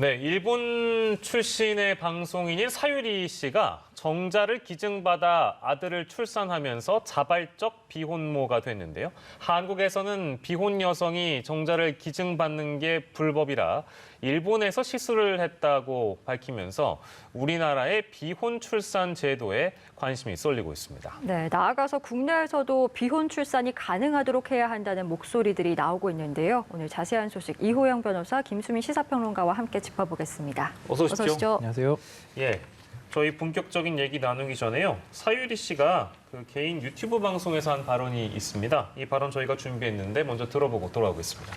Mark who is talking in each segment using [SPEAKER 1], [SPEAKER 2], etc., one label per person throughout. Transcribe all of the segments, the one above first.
[SPEAKER 1] 네, 일본 출신의 방송인인 사유리 씨가 정자를 기증받아 아들을 출산하면서 자발적 비혼모가 됐는데요. 한국에서는 비혼 여성이 정자를 기증받는 게 불법이라 일본에서 시술을 했다고 밝히면서 우리나라의 비혼 출산 제도에 관심이 쏠리고 있습니다.
[SPEAKER 2] 네, 나아가서 국내에서도 비혼 출산이 가능하도록 해야 한다는 목소리들이 나오고 있는데요. 오늘 자세한 소식 이호영 변호사, 김수민 시사평론가와 함께 짚어보겠습니다.
[SPEAKER 1] 어서 오십시오.
[SPEAKER 3] 안녕하세요.
[SPEAKER 1] 예, 저희 본격적인 얘기 나누기 전에요. 사유리 씨가 그 개인 유튜브 방송에서 한 발언이 있습니다. 이 발언 저희가 준비했는데 먼저 들어보고 돌아오겠습니다.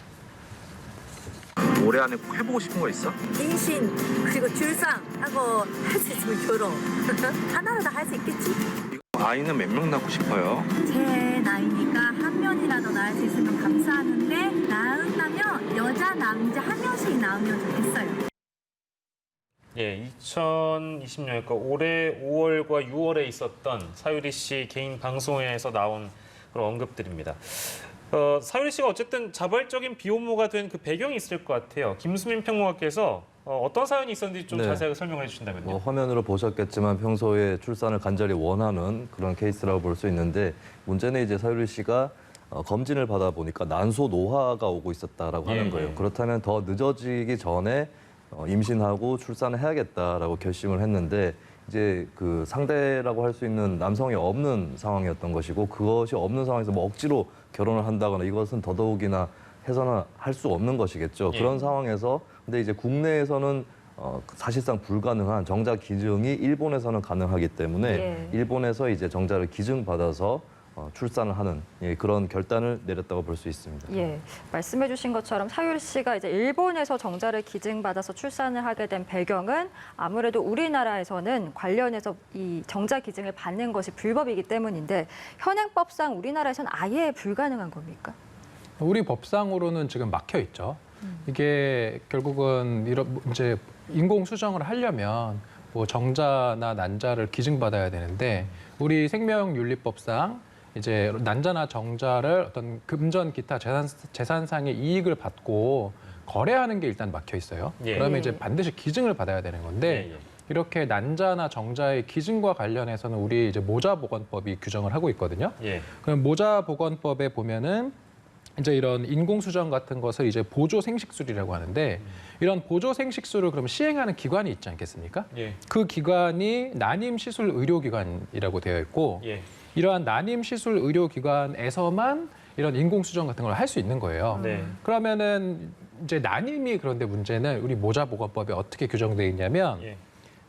[SPEAKER 4] 올해 안에 꼭 해보고 싶은 거 있어?
[SPEAKER 5] 임신 그리고 출산하고 할 수 있으면 결혼 하나로 다 할 수 있겠지?
[SPEAKER 4] 아이는 몇 명 낳고 싶어요?
[SPEAKER 5] 제 나이니까 한 명이라도 낳을 수 있으면 감사하는데 낳는다면 여자 남자 한 명씩 낳으면 좋겠어요.
[SPEAKER 1] 예, 2020년, 그러니까 올해 5월과 6월에 있었던 사유리 씨 개인 방송에서 나온 그런 언급들입니다. 사유리 씨가 어쨌든 자발적인 비혼모가 된 그 배경이 있을 것 같아요. 김수민 평론가께서 어떤 사연이 있었는지 좀 자세하게 설명을 해주신다면요.
[SPEAKER 3] 화면으로 보셨겠지만 평소에 출산을 간절히 원하는 그런 케이스라고 볼 수 있는데 문제는 이제 사유리 씨가 검진을 받아 보니까 난소 노화가 오고 있었다라고 하는 거예요. 그렇다면 더 늦어지기 전에 임신하고 출산을 해야겠다라고 결심을 했는데 이제 그 상대라고 할 수 있는 남성이 없는 상황이었던 것이고 그것이 없는 상황에서 뭐 억지로 결혼을 한다거나 이것은 더더욱이나 해서는 할 수 없는 것이겠죠. 그런 상황에서 근데 이제 국내에서는 사실상 불가능한 정자 기증이 일본에서는 가능하기 때문에 일본에서 이제 정자를 기증받아서 출산을 하는 그런 결단을 내렸다고 볼 수 있습니다.
[SPEAKER 2] 예, 말씀해 주신 것처럼 사유리 씨가 이제 일본에서 정자를 기증받아서 출산을 하게 된 배경은 아무래도 우리나라에서는 관련해서 이 정자 기증을 받는 것이 불법이기 때문인데 현행법상 우리나라에서는 아예 불가능한 겁니까?
[SPEAKER 6] 우리 법상으로는 지금 막혀 있죠. 이게 결국은 이런 이제 인공 수정을 하려면 뭐 정자나 난자를 기증받아야 되는데 우리 생명윤리법상 이제 난자나 정자를 어떤 금전 기타 재산상의 이익을 받고 거래하는 게 일단 막혀 있어요. 그러면 이제 반드시 기증을 받아야 되는 건데 이렇게 난자나 정자의 기증과 관련해서는 우리 이제 모자보건법이 규정을 하고 있거든요. 그럼 모자보건법에 보면은 이제 이런 인공수정 같은 것을 이제 보조생식술이라고 하는데 이런 보조생식술을 그럼 시행하는 기관이 있지 않겠습니까? 그 기관이 난임시술의료기관이라고 되어 있고 이러한 난임시술의료기관에서만 이런 인공수정 같은 걸 할 수 있는 거예요. 그러면은 이제 난임이 그런데 문제는 우리 모자보건법에 어떻게 규정되어 있냐면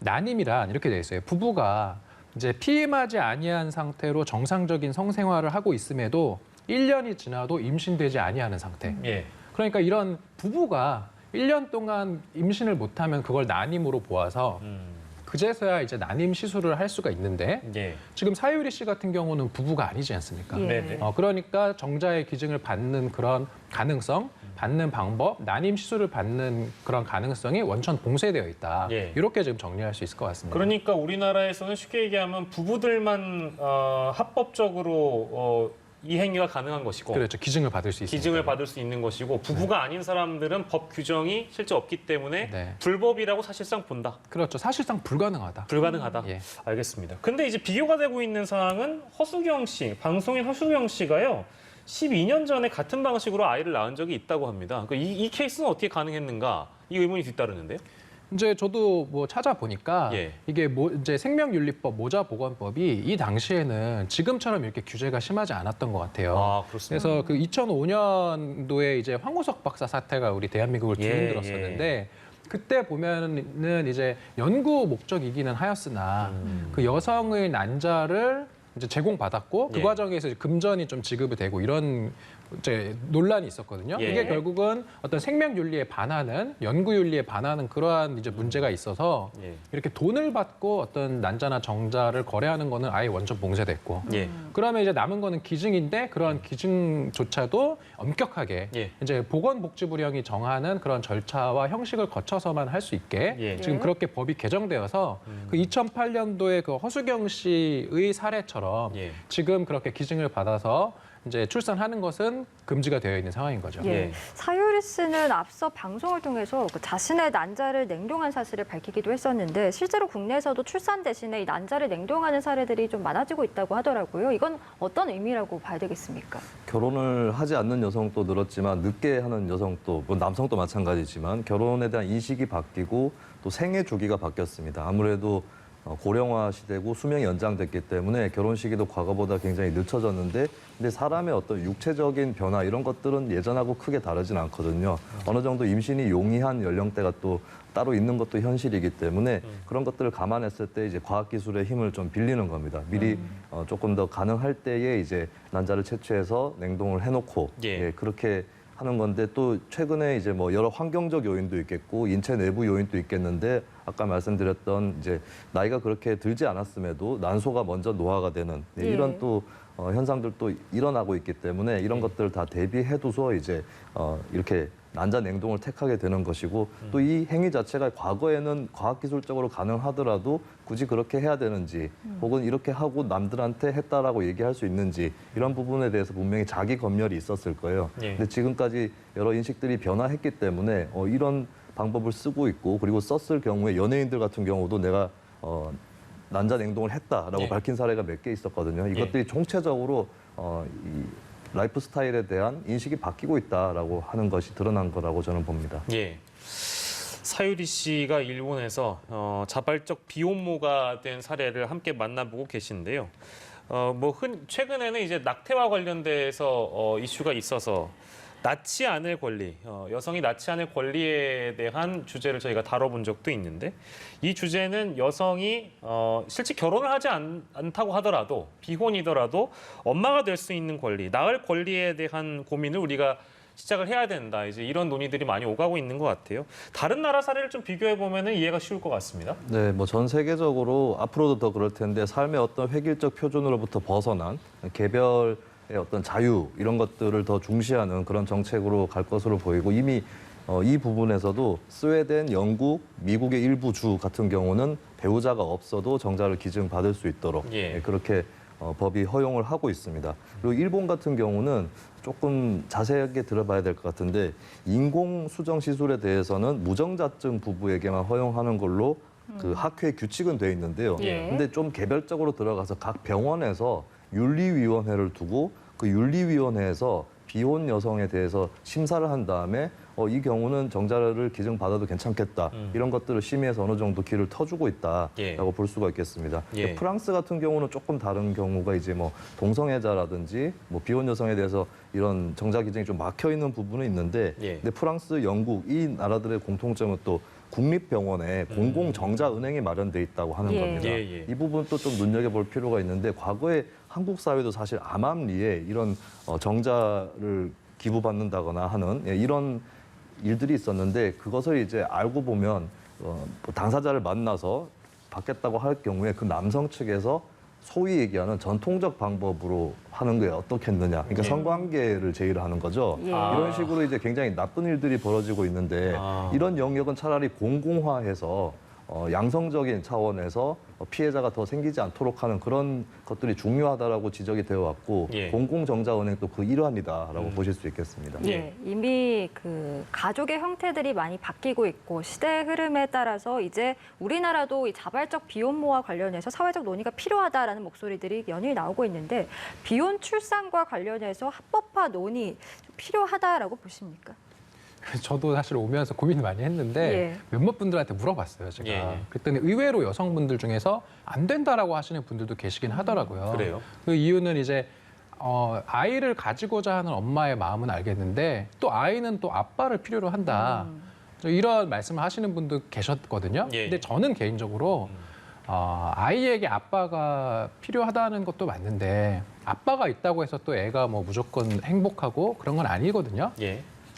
[SPEAKER 6] 난임이란 이렇게 되어 있어요. 부부가 이제 피임하지 아니한 상태로 정상적인 성생활을 하고 있음에도 1년이 지나도 임신되지 아니하는 상태. 그러니까 이런 부부가 1년 동안 임신을 못하면 그걸 난임으로 보아서 그제서야 이제 난임 시술을 할 수가 있는데 지금 사유리 씨 같은 경우는 부부가 아니지 않습니까? 그러니까 정자의 기증을 받는 그런 가능성, 받는 방법, 난임 시술을 받는 그런 가능성이 원천 봉쇄되어 있다. 이렇게 지금 정리할 수 있을 것 같습니다.
[SPEAKER 1] 그러니까 우리나라에서는 쉽게 얘기하면 부부들만 합법적으로 이 행위가 가능한 것이고
[SPEAKER 6] 그렇죠. 기증을 받을 수 있습니다.
[SPEAKER 1] 기증을 받을 수 있는 것이고 부부가 아닌 사람들은 법 규정이 실제 없기 때문에 불법이라고 사실상 본다.
[SPEAKER 6] 그렇죠. 사실상 불가능하다.
[SPEAKER 1] 불가능하다. 알겠습니다. 근데 이제 비교가 되고 있는 사항은 허수경 씨, 방송인 허수경 씨가요. 12년 전에 같은 방식으로 아이를 낳은 적이 있다고 합니다. 그러니까 이 케이스는 어떻게 가능했는가? 이 의문이 뒤따르는데요.
[SPEAKER 6] 이제 저도 뭐 찾아보니까 이게 이제 생명윤리법 모자보건법이 이 당시에는 지금처럼 이렇게 규제가 심하지 않았던 것 같아요. 그래서 그 2005년도에 이제 황우석 박사 사태가 우리 대한민국을 뒤흔들었었는데 그때 보면은 이제 연구 목적이기는 하였으나 그 여성의 난자를 이제 제공받았고 그 과정에서 이제 금전이 좀 지급이 되고 이런 이제 논란이 있었거든요. 이게 결국은 어떤 생명윤리에 반하는 연구윤리에 반하는 그러한 이제 문제가 있어서 이렇게 돈을 받고 어떤 난자나 정자를 거래하는 거는 아예 원천 봉쇄됐고 그러면 이제 남은 거는 기증인데 그런 기증조차도 엄격하게 이제 보건복지부령이 정하는 그런 절차와 형식을 거쳐서만 할 수 있게 지금 그렇게 법이 개정되어서 그 2008년도에 그 허수경 씨의 사례처럼 지금 그렇게 기증을 받아서 이제 출산하는 것은 금지가 되어 있는 상황인 거죠.
[SPEAKER 2] 예. 사유리 씨는 앞서 방송을 통해서 그 자신의 난자를 냉동한 사실을 밝히기도 했었는데 실제로 국내에서도 출산 대신에 이 난자를 냉동하는 사례들이 좀 많아지고 있다고 하더라고요. 이건 어떤 의미라고 봐야 되겠습니까?
[SPEAKER 3] 결혼을 하지 않는 여성도 늘었지만 늦게 하는 여성도, 뭐 남성도 마찬가지지만 결혼에 대한 인식이 바뀌고 또 생애 주기가 바뀌었습니다. 아무래도 고령화 시대고 수명이 연장됐기 때문에 결혼 시기도 과거보다 굉장히 늦춰졌는데 근데 사람의 어떤 육체적인 변화 이런 것들은 예전하고 크게 다르진 않거든요. 어느 정도 임신이 용이한 연령대가 또 따로 있는 것도 현실이기 때문에 그런 것들을 감안했을 때 이제 과학기술의 힘을 좀 빌리는 겁니다. 미리 조금 더 가능할 때에 이제 난자를 채취해서 냉동을 해놓고 예, 그렇게 하는 건데 또 최근에 이제 뭐 여러 환경적 요인도 있겠고 인체 내부 요인도 있겠는데 아까 말씀드렸던 이제 나이가 그렇게 들지 않았음에도 난소가 먼저 노화가 되는 네, 이런 또 현상들도 일어나고 있기 때문에 이런 것들을 다 대비해두서 이제 이렇게 난자 냉동을 택하게 되는 것이고 또 이 행위 자체가 과거에는 과학기술적으로 가능하더라도 굳이 그렇게 해야 되는지 혹은 이렇게 하고 남들한테 했다라고 얘기할 수 있는지 이런 부분에 대해서 분명히 자기 검열이 있었을 거예요. 근데 지금까지 여러 인식들이 변화했기 때문에 이런 방법을 쓰고 있고 그리고 썼을 경우에 연예인들 같은 경우도 내가 난자 냉동을 했다라고 밝힌 사례가 몇 개 있었거든요. 이것들이 총체적으로 이 라이프 스타일에 대한 인식이 바뀌고 있다라고 하는 것이 드러난 거라고 저는 봅니다.
[SPEAKER 1] 예. 사유리 씨가 일본에서 자발적 비혼모가 된 사례를 함께 만나보고 계신데요. 최근에는 이제 낙태와 관련돼서 이슈가 있어서 낳지 않을 권리, 여성이 낳지 않을 권리에 대한 주제를 저희가 다뤄본 적도 있는데 이 주제는 여성이 실제 결혼을 하지 않다고 하더라도 비혼이더라도 엄마가 될 수 있는 권리, 낳을 권리에 대한 고민을 우리가 시작을 해야 된다. 이제 이런 논의들이 많이 오가고 있는 것 같아요. 다른 나라 사례를 좀 비교해 보면 이해가 쉬울 것 같습니다.
[SPEAKER 3] 네, 뭐 전 세계적으로 앞으로도 더 그럴 텐데 삶의 어떤 획일적 표준으로부터 벗어난 개별 어떤 자유 이런 것들을 더 중시하는 그런 정책으로 갈 것으로 보이고 이미 이 부분에서도 스웨덴, 영국, 미국의 일부 주 같은 경우는 배우자가 없어도 정자를 기증받을 수 있도록 그렇게 법이 허용을 하고 있습니다. 그리고 일본 같은 경우는 조금 자세하게 들어봐야 될 것 같은데 인공 수정 시술에 대해서는 무정자증 부부에게만 허용하는 걸로 그 학회 규칙은 돼 있는데요. 근데 좀 개별적으로 들어가서 각 병원에서 윤리위원회를 두고 그 윤리위원회에서 비혼 여성에 대해서 심사를 한 다음에 이 경우는 정자를 기증받아도 괜찮겠다. 이런 것들을 심의해서 어느 정도 길을 터주고 있다라고 볼 수가 있겠습니다. 프랑스 같은 경우는 조금 다른 경우가 이제 뭐 동성애자라든지 뭐 비혼 여성에 대해서 이런 정자 기증이 좀 막혀 있는 부분은 있는데 근데 프랑스, 영국 이 나라들의 공통점은 또 국립병원에 공공정자은행이 마련돼 있다고 하는 겁니다. 이 부분도 좀 눈여겨볼 필요가 있는데 과거에 한국 사회도 사실 암암리에 이런 정자를 기부받는다거나 하는 이런 일들이 있었는데 그것을 이제 알고 보면 당사자를 만나서 받겠다고 할 경우에 그 남성 측에서 소위 얘기하는 전통적 방법으로 하는 게 어떻겠느냐. 그러니까 성관계를 제의를 하는 거죠. 이런 식으로 이제 굉장히 나쁜 일들이 벌어지고 있는데 이런 영역은 차라리 공공화해서 양성적인 차원에서 피해자가 더 생기지 않도록 하는 그런 것들이 중요하다라고 지적이 되어 왔고 공공정자은행도 그 일환이다라고 보실 수 있겠습니다.
[SPEAKER 2] 이미 그 가족의 형태들이 많이 바뀌고 있고 시대의 흐름에 따라서 이제 우리나라도 이 자발적 비혼모와 관련해서 사회적 논의가 필요하다라는 목소리들이 연일 나오고 있는데 비혼 출산과 관련해서 합법화 논의 필요하다라고 보십니까?
[SPEAKER 6] 저도 사실 오면서 고민을 많이 했는데 몇몇 분들한테 물어봤어요, 제가. 그랬더니 의외로 여성분들 중에서 안 된다라고 하시는 분들도 계시긴 하더라고요.
[SPEAKER 1] 그래요?
[SPEAKER 6] 그 이유는 이제 아이를 가지고자 하는 엄마의 마음은 알겠는데 또 아이는 또 아빠를 필요로 한다. 이런 말씀을 하시는 분도 계셨거든요. 근데 저는 개인적으로 아이에게 아빠가 필요하다는 것도 맞는데 아빠가 있다고 해서 또 애가 뭐 무조건 행복하고 그런 건 아니거든요.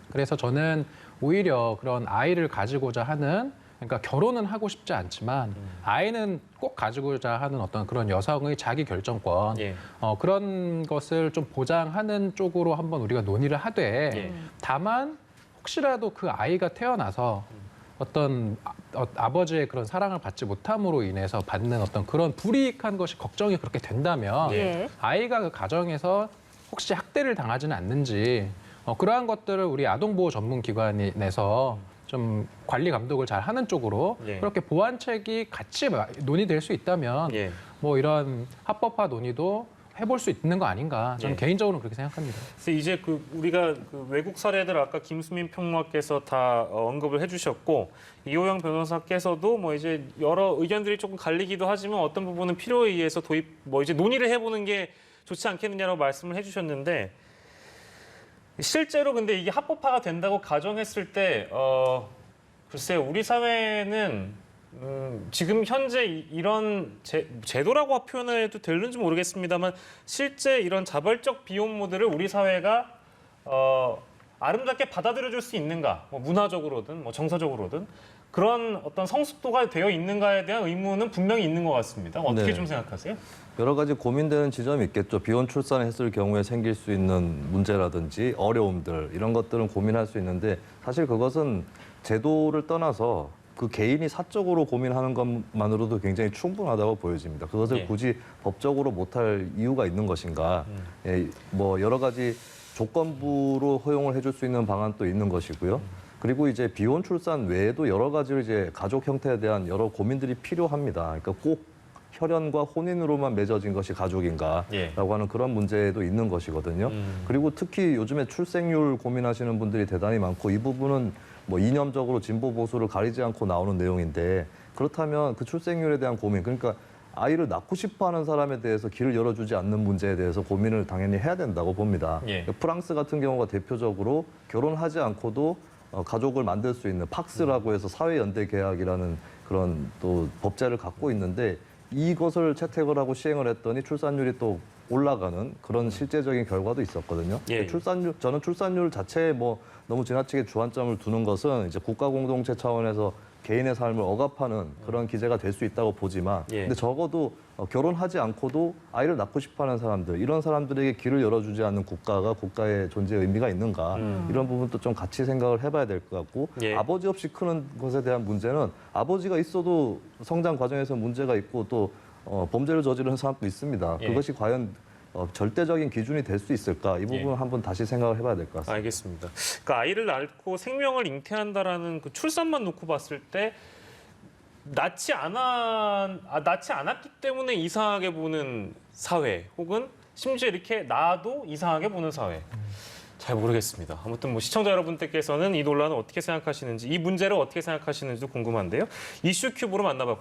[SPEAKER 6] 그래서 저는 오히려 그런 아이를 가지고자 하는 그러니까 결혼은 하고 싶지 않지만 아이는 꼭 가지고자 하는 어떤 그런 여성의 자기 결정권 그런 것을 좀 보장하는 쪽으로 한번 우리가 논의를 하되 다만 혹시라도 그 아이가 태어나서 어떤 아버지의 그런 사랑을 받지 못함으로 인해서 받는 어떤 그런 불이익한 것이 걱정이 그렇게 된다면 아이가 그 가정에서 혹시 학대를 당하지는 않는지 그러한 것들을 우리 아동보호 전문기관이 내서 좀 관리 감독을 잘 하는 쪽으로
[SPEAKER 1] 예.
[SPEAKER 6] 그렇게 보완책이 같이 논의될 수 있다면
[SPEAKER 1] 예.
[SPEAKER 6] 뭐 이런 합법화 논의도 해볼 수 있는 거 아닌가 저는
[SPEAKER 1] 예.
[SPEAKER 6] 개인적으로 그렇게 생각합니다.
[SPEAKER 1] 그래서 이제 우리가 외국 사례들 아까 김수민 평론가께서 다 언급을 해주셨고 이호영 변호사께서도 뭐 이제 여러 의견들이 조금 갈리기도 하지만 어떤 부분은 필요에 의해서 도입 뭐 이제 논의를 해보는 게 좋지 않겠느냐라고 말씀을 해주셨는데 실제로 근데 이게 합법화가 된다고 가정했을 때 글쎄요 우리 사회는 지금 현재 이런 제도라고 표현해도 되는지 모르겠습니다만 실제 이런 자발적 비혼 모델을 우리 사회가 아름답게 받아들여줄 수 있는가, 뭐 문화적으로든 뭐 정서적으로든 그런 어떤 성숙도가 되어 있는가에 대한 의문은 분명히 있는 것 같습니다. 어떻게
[SPEAKER 3] 네.
[SPEAKER 1] 좀 생각하세요?
[SPEAKER 3] 여러 가지 고민되는 지점이 있겠죠. 비혼 출산했을 경우에 생길 수 있는 문제라든지 어려움들 이런 것들은 고민할 수 있는데 사실 그것은 제도를 떠나서 그 개인이 사적으로 고민하는 것만으로도 굉장히 충분하다고 보여집니다. 그것을
[SPEAKER 1] 예.
[SPEAKER 3] 굳이 법적으로 못할 이유가 있는 것인가? 예, 뭐 여러 가지 조건부로 허용을 해줄 수 있는 방안도 있는 것이고요. 그리고 이제 비혼 출산 외에도 여러 가지 이제 가족 형태에 대한 여러 고민들이 필요합니다. 그러니까 꼭 혈연과 혼인으로만 맺어진 것이 가족인가라고
[SPEAKER 1] 예.
[SPEAKER 3] 하는 그런 문제도 있는 것이거든요. 그리고 특히 요즘에 출생률 고민하시는 분들이 대단히 많고 이 부분은 뭐 이념적으로 진보 보수를 가리지 않고 나오는 내용인데 그렇다면 그 출생률에 대한 고민, 그러니까 아이를 낳고 싶어하는 사람에 대해서 길을 열어주지 않는 문제에 대해서 고민을 당연히 해야 된다고 봅니다.
[SPEAKER 1] 예.
[SPEAKER 3] 프랑스 같은 경우가 대표적으로 결혼하지 않고도 가족을 만들 수 있는 팍스라고 해서 사회연대 계약이라는 그런 또 법제를 갖고 있는데 이것을 채택을 하고 시행을 했더니 출산율이 또 올라가는 그런 실제적인 결과도 있었거든요.
[SPEAKER 1] 예.
[SPEAKER 3] 저는 출산율 자체에 뭐 너무 지나치게 주안점을 두는 것은 이제 국가 공동체 차원에서 개인의 삶을 억압하는 그런 기제가 될 수 있다고 보지만
[SPEAKER 1] 예.
[SPEAKER 3] 근데 적어도 결혼하지 않고도 아이를 낳고 싶어하는 사람들 이런 사람들에게 길을 열어주지 않는 국가가 국가의 존재의 의미가 있는가 이런 부분도 좀 같이 생각을 해봐야 될 것 같고
[SPEAKER 1] 예.
[SPEAKER 3] 아버지 없이 크는 것에 대한 문제는 아버지가 있어도 성장 과정에서 문제가 있고 또 범죄를 저지르는 사람도 있습니다.
[SPEAKER 1] 예.
[SPEAKER 3] 그것이 과연 절대적인 기준이 될 수 있을까? 이 부분을
[SPEAKER 1] 예.
[SPEAKER 3] 한번 다시 생각을 해봐야 될 것 같습니다.
[SPEAKER 1] 알겠습니다. 그러니까 아이를 낳고 생명을 잉태한다라는 그 출산만 놓고 봤을 때 낳지 않았기 때문에 이상하게 보는 사회 혹은 심지어 이렇게 낳아도 이상하게 보는 사회. 잘 모르겠습니다. 아무튼 뭐 시청자 여러분들께서는 이 논란을 어떻게 생각하시는지 이 문제를 어떻게 생각하시는지도 궁금한데요. 이슈 큐브로 만나봤고요.